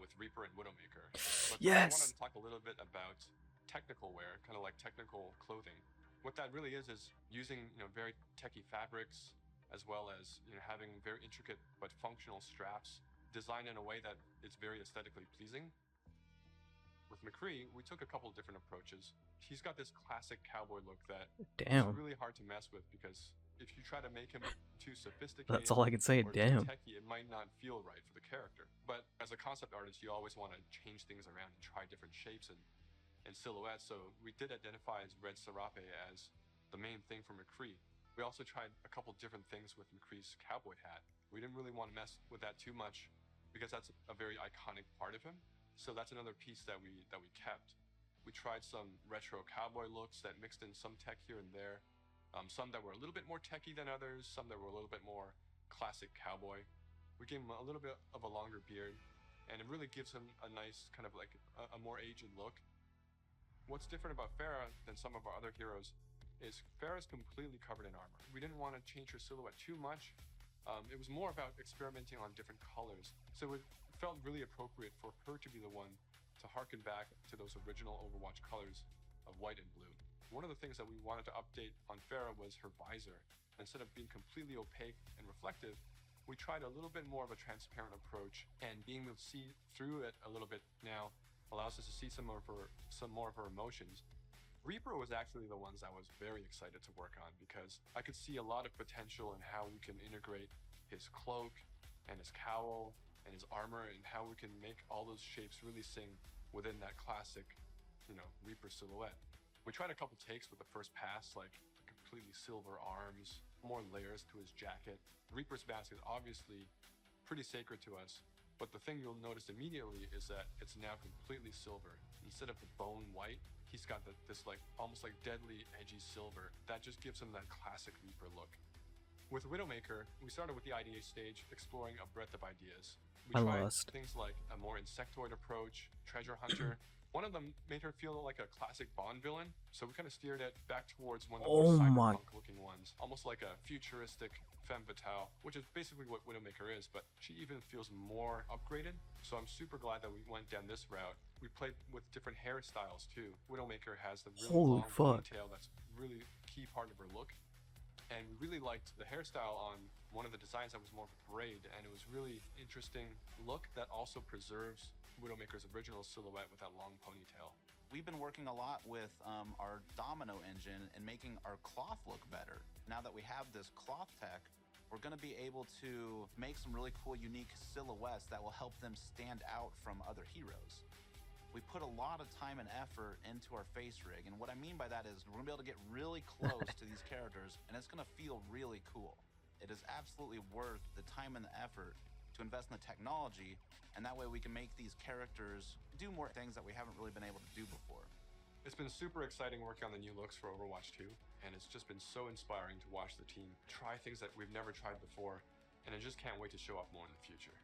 with Reaper and Widowmaker. But I wanted Yes. to talk a little bit about technical wear, kind of like technical clothing. What that really is using very techy fabrics, as well as having very intricate but functional straps designed in a way that it's very aesthetically pleasing. With McCree, we took a couple of different approaches. He's got this classic cowboy look that is Damn. really hard to mess with, because if you try to make him too That's sophisticated all I can say. or too Damn. techy, it might not feel right for the character. But as a concept artist, you always want to change things around and try different shapes and silhouettes. So we did identify as Red Serape as the main thing for McCree. We also tried a couple different things with McCree's cowboy hat. We didn't really want to mess with that too much, because that's a very iconic part of him. So that's another piece that we kept. We tried some retro cowboy looks that mixed in some tech here and there. Some that were a little bit more techy than others, some that were a little bit more classic cowboy. We gave him a little bit of a longer beard, and it really gives him a nice kind of like a more aged look. What's different about Farah than some of our other heroes is Farah's completely covered in armor. We didn't want to change her silhouette too much. It was more about experimenting on different colors. So it felt really appropriate for her to be the one to harken back to those original Overwatch colors of white and blue. One of the things that we wanted to update on Farah was her visor. Instead of being completely opaque and reflective, we tried a little bit more of a transparent approach, and being able to see through it a little bit now allows us to see some more of her emotions. Reaper was actually the ones I was very excited to work on, because I could see a lot of potential in how we can integrate his cloak and his cowl and his armor, and how we can make all those shapes really sing within that classic, Reaper silhouette. We tried a couple takes with the first pass, like completely silver arms, more layers to his jacket. Reaper's mask is obviously pretty sacred to us, but the thing you'll notice immediately is that it's now completely silver. Instead of the bone white, he's got this like almost like deadly edgy silver that just gives him that classic Reaper look. With Widowmaker, we started with the idea stage, exploring a breadth of ideas. We I tried lost. things like a more insectoid approach, treasure hunter. One of them made her feel like a classic Bond villain, so we kind of steered it back towards one of the more Oh my. cyberpunk-looking ones, almost like a futuristic femme fatale, which is basically what Widowmaker is, but she even feels more upgraded. So I'm super glad that we went down this route. We played with different hairstyles too. Widowmaker has the really Holy long fuck. ponytail that's really key part of her look. And we really liked the hairstyle on one of the designs that was more of a parade, and it was really interesting look that also preserves Widowmaker's original silhouette with that long ponytail. We've been working a lot with our domino engine and making our cloth look better. Now that we have this cloth tech, we're going to be able to make some really cool, unique silhouettes that will help them stand out from other heroes. We put a lot of time and effort into our face rig, and what I mean by that is we're going to be able to get really close to these characters, and it's going to feel really cool. It is absolutely worth the time and the effort to invest in the technology, and that way we can make these characters do more things that we haven't really been able to do before. It's been super exciting working on the new looks for Overwatch 2, and it's just been so inspiring to watch the team try things that we've never tried before, and I just can't wait to show off more in the future.